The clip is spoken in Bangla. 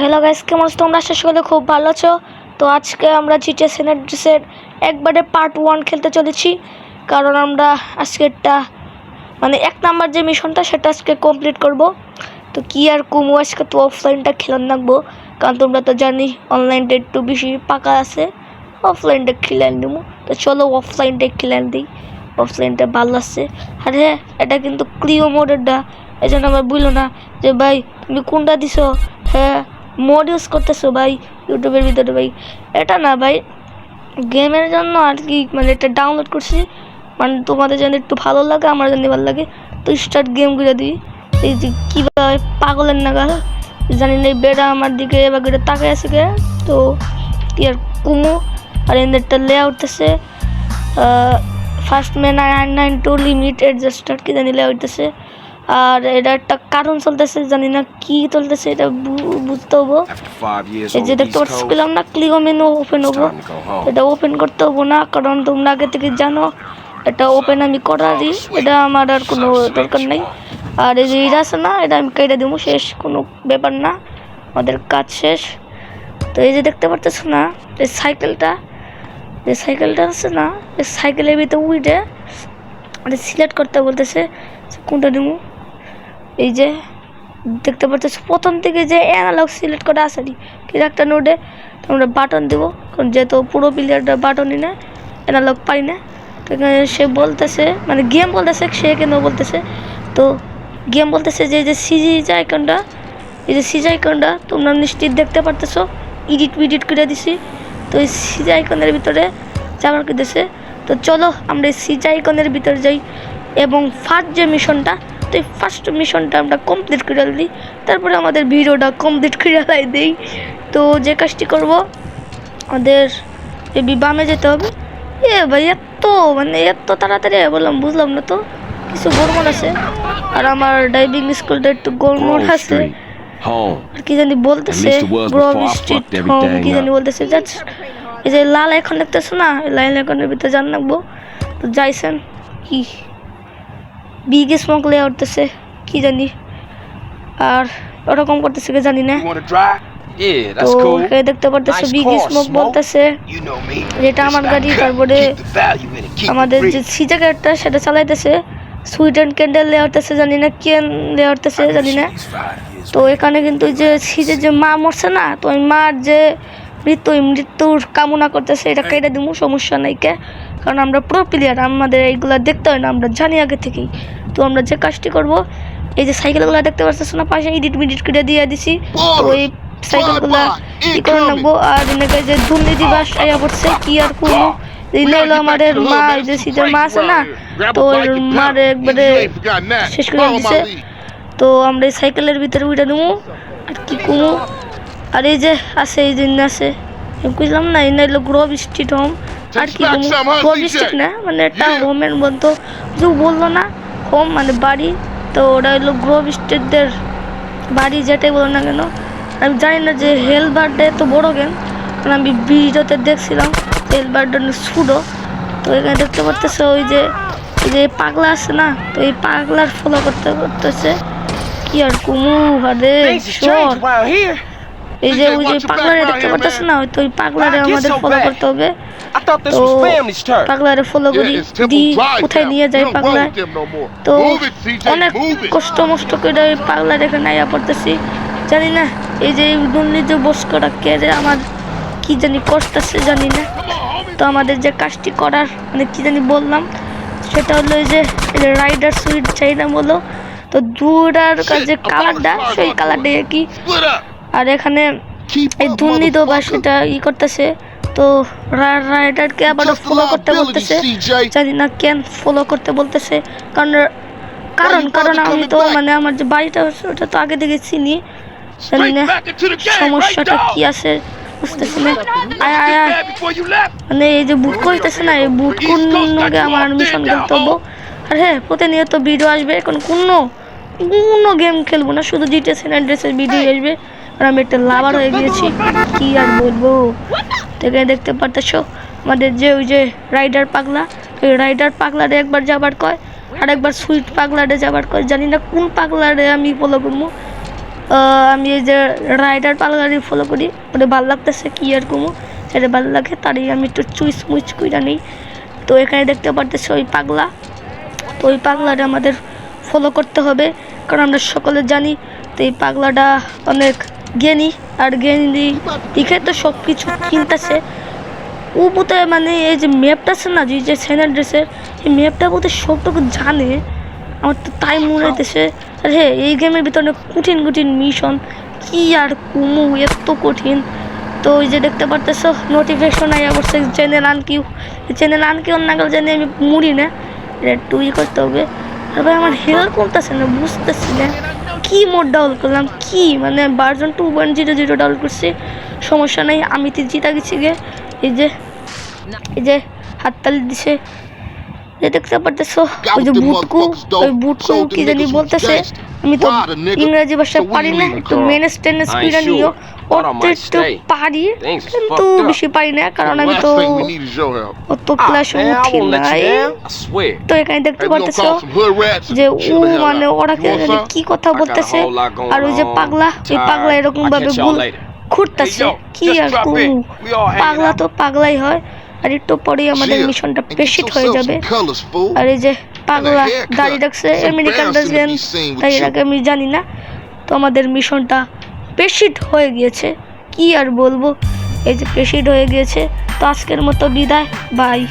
হ্যালো গাইস, কেমন আছো তোমরা? আশা করি খুব ভালো আছো। তো আজকে আমরা জিটিএ স্যান অ্যান্ড্রিয়াসের একবারে পার্ট 1 খেলতে চলেছি, কারণ আমরা আজকে একটা এক নাম্বার যে মিশনটা সেটা আজকে কমপ্লিট করব। তো কি আর কুমু, আজকে তো অফলাইনটা খেলান রাখবো, কারণ তোমরা তো জানি অনলাইনটা একটু বেশি পাকা আছে, অফলাইনটা খেলেন দিব। তো চলো অফলাইনটা খেলেন দিই, অফলাইনটা ভালো আছে। আর হ্যাঁ, এটা কিন্তু ক্লিও মোডেরটা, এই জন্য আমার বুঝলো না যে ভাই তুমি কোনটা দিছো। হ্যাঁ, মোড ইউজ করতেছো ভাই ইউটিউবের ভিতরে। ভাই এটা না ভাই, গেমের জন্য আর কি, এটা ডাউনলোড করছি, তোমাদের যেন একটু ভালো লাগে, আমার যেন ভালো লাগে। তো স্টার্ট গেম করে দিই। এই যে কীভাবে পাগলের নাগাল জানি না, বেড়া আমার দিকে এবার করে তাকায় আছে গে। তো কি আর কুমু, আর এদেরটা লেয়া উঠতেছে ফার্স্ট ম্যান 992 লিমিট অ্যাডজাস্টার কি জানি লেয়া উঠতেছে। আর এটা একটা কারণ চলতেছে, জানি না কি চলতেছে, এটা বুঝতে হবো। এই যে দেখতে পাচ্ছিলাম না, ক্লিক মেনু ওপেন হবো, এটা ওপেন করতে হবো না, কারণ তোমরা আগে থেকে জানো এটা ওপেন আমি করারই, এটা আমার আর কোনো দরকার নেই। আর এই যে এটা আছে না, এটা আমি কেটে দেবো, শেষ, কোনো ব্যাপার না, আমাদের কাজ শেষ। তো এই যে দেখতে পারতেছো না, এই সাইকেলটা আছে না, এই সাইকেলের ভিতরে উইটে সিলেক্ট করতে বলতেছে কোনটা নেবো। এই যে দেখতে পাচ্ছ প্রথম থেকে যে অ্যানালগ সিলেক্ট করা আছে কিন্তু একটা নোডে তোমরা বাটন দেবো, কারণ যেহেতু পুরো প্লেয়ারটা বাটনই না, অ্যানালগ পাই না। তো এখানে সে বলতেছে, গেম বলতেছে, সে কেন বলতেছে, তো গেম বলতেছে যে এই যে সিজি আইকনটা, এই যে সিজি আইকনটা তোমরা নিশ্চিত দেখতে পারতেছো, এডিট করে দিছি। তো এই সিজি আইকনের ভিতরে যাবার দিতেছে। তো চলো আমরা এই সিজি আইকনের ভিতরে যাই, এবং ফার্স্ট যে মিশনটা, তো এই ফার্স্ট মিশনটা আমরা কমপ্লিট করে দিই, তারপরে আমাদের ভিডিওটা কমপ্লিট করে দিই। তো যে কাজটি করব, আমাদের এই বামে যেতে হবে। এ ভাই এত তাড়াতাড়ি বললাম, বুঝলাম না তো, কিছু গড়মড় আছে। আর আমার ড্রাইভিং স্কুলটা একটু গড়মড় আছে, আর কি জানি বলতেছে, গ্রোভ স্ট্রিট হোম কি জানি বলতেছে। যাচ্ছ এই যে লাল এখন দেখতেছো না, লাল এখনের ভিতরে জান রাখবো। তো যাইছেন কি বিগ স্মোক লে উঠতেছে কি জানি, আর ওরকম করতেছে কি জানি না। তো দেখতে পারতেছে বিগ স্মোক বলতেছে যেটা আমার গাড়ি, তারপরে আমাদের যে সিজা গাড়িটা সেটা চালাইতেছে সুইট অ্যান্ড ক্যান্ডেল লে উঠতেছে, জানি না কেন লে উঠতেছে জানি না। তো এখানে কিন্তু যে সিজের যে মা মরছে না, তো ওই মার যে মৃত্যুর কামনা করতেছে, এটা কেটে দিব, সমস্যা নাই কে, কারণ আমরা প্রো প্লেয়ার, আমাদের এইগুলা দেখতে হয় না, আমরা জানি আগে থেকেই। তো আমরা যে কাজটি করব, এই যে সাইকেলগুলো দেখতে পাচ্ছ না, পাশে এডিট করে দিয়ে দিছি। তো এই সাইকেলগুলা কি করে রাখবো। আর এনেকে যে দুর্নীতি বাস আয়া পড়ছে, কি আর করবো, হলো আমাদের মা, যে সিজের মা আছে না, তো মার একবারে শেষ করে দিচ্ছে। তো আমরা এই সাইকেলের ভিতরে উঠে নেবো, আর কি কমু। আর এই যে আছে, এই দিন আছে বুঝলাম না, এই হলো গ্রোভ স্ট্রিট হোম, আর কি গ্রোভ স্ট্রিট না, একটা হোমের বলতো, বললো না হোম বাড়ি, তো ওটা হলো গ্রোভ স্ট্রিটদের বাড়ি, যেটাই বলো না কেন। আমি জানি না যে হেল বার্ডে তো বড় গেম, কারণ আমি ভিডিওতে দেখছিলাম হেল বার্ড ছুটো। তো এখানে দেখতে পারতেছে ওই যে পাগলা আছে না, তো এই পাগলার ফলো করতেছে কি আর কুমু হারে শোর। এই যে ওই যে পাগলারে দেখতে পারতেছে না, তো ওই পাগলারে আমাদের ফলো করতে হবে। তো পাগলারে ফলো করি, দি কোথায় নিয়ে যায় পাগলায়। তো অনেক কষ্ট মষ্ট করে ওই পাগলার এখানে আয়া পড়তেছি, জানি না এই যে দুর্নীতি বস্করা কে যে আমার কি জানি করতেছে জানি না। তো আমাদের যে কাজটি করার কি জানি বললাম, সেটা হলো এই যে রাইডার সুইট চাই না বলো, তো দুটার কাছে কালারটা সেই কালারটা কি। আর এখানে এই দুর্নীতি বা সেটা করতেছে, তো রাইডারকে আবার ফলো করতে বলতেছে, জানি না কেন ফলো করতে বলতেছে, কারণ আমি তো আমার যে বাড়িটা ওটা তো আগে থেকে চিনি, জানি না সমস্যাটা কি আছে বুঝতেছি না। এই যে বুট করতেছে না, এই বুট কোন আমার মিশন খেলতে হবো। আর হ্যাঁ, প্রতিনিয়ত ভিডিও আসবে, এখন কোনো গেম খেলবো না, শুধু জিটিএ স্যান অ্যান্ড্রিয়াসের ভিডিও আসবে। আর আমি একটা লাভার হয়ে গিয়েছি, কি আর বলবো। থেকে দেখতে পারতেছ আমাদের যে ওই যে রাইডার পাগলা, ওই রাইডার পাগলারে একবার যাবার কয়, আর একবার সুইট পাগলারে যাবার কয়, জানি না কোন পাগলারে আমি ফলো করবো। আমি এই যে রাইডার পালগাড়ি ফলো করি, ওটা ভালো লাগতেছে কি আর কমু, যেটা ভালো লাগে তারই আমি একটু চুইস মুইচ কইরা নিই। তো এখানে দেখতে পারতেছে ওই পাগলা, তো ওই পাগলাটা আমাদের ফলো করতে হবে, কারণ আমরা সকলে জানি তো এই পাগলাটা অনেক জ্ঞানী, আর জ্ঞানী দিকে তো সব কিছু কিনতেছে। ও বোধহয় মানে এই যে ম্যাপটা আছে না, যে সেন অ্যাড্রেসের, এই ম্যাপটা বোধহয় সবটুকু জানে, আমার তো তাই মনে হইতেছে। আর হ্যাঁ, এই গেমের ভিতরে অনেক কঠিন কঠিন মিশন, কি আর কুমু এত কঠিন। তো ওই যে দেখতে পারতেছ নোটিফিকেশন আইয়া করছে চ্যানেল আনকিউ, চ্যানেল আনকিউ না গেলে জানি আমি মুড়ি না, এটা একটু করতে হবে। আর ভাই আমার হেল্প করতেছে না, বুঝতেছি না কি মোড ডাউন করলাম, কি মানে ভার্সন 2.00 ডাউন করছি, সমস্যা নেই, আমি তো জিতা গেছি গে। এই যে হাততালি দিছে, যে দেখতে পারতেছো ওই যে বুটকু, ওই বুটকু কি জানি বলতেছে, আমি তো ইংরেজি ভাষা পারি না, একটু মেনেজ টেনেজ করে নিও, একটু পারি কিন্তু বেশি পারি না, কারণ আমি তো অত ক্লাসে উঠি নাই। তো এখানে দেখতে পারতেছো যে ও মানে ওরা কি কথা বলতেছে, আর ওই যে পাগলা, ওই পাগলা এরকম ভাবে ভুল ঘুরতেছে, কি আর পাগলা তো পাগলাই হয়। আর একটু পরেই আমাদের মিশনটা পেশিট হয়ে যাবে। আর এই যে পাগলা গাড়ি রাখছে আমেরিকান ডাজেন, তাই এর আগে আমি জানি না। তো আমাদের মিশনটা পেশিট হয়ে গিয়েছে, কি আর বলবো, এই যে পেশিট হয়ে গিয়েছে। তো আজকের মতো বিদায়, বাই।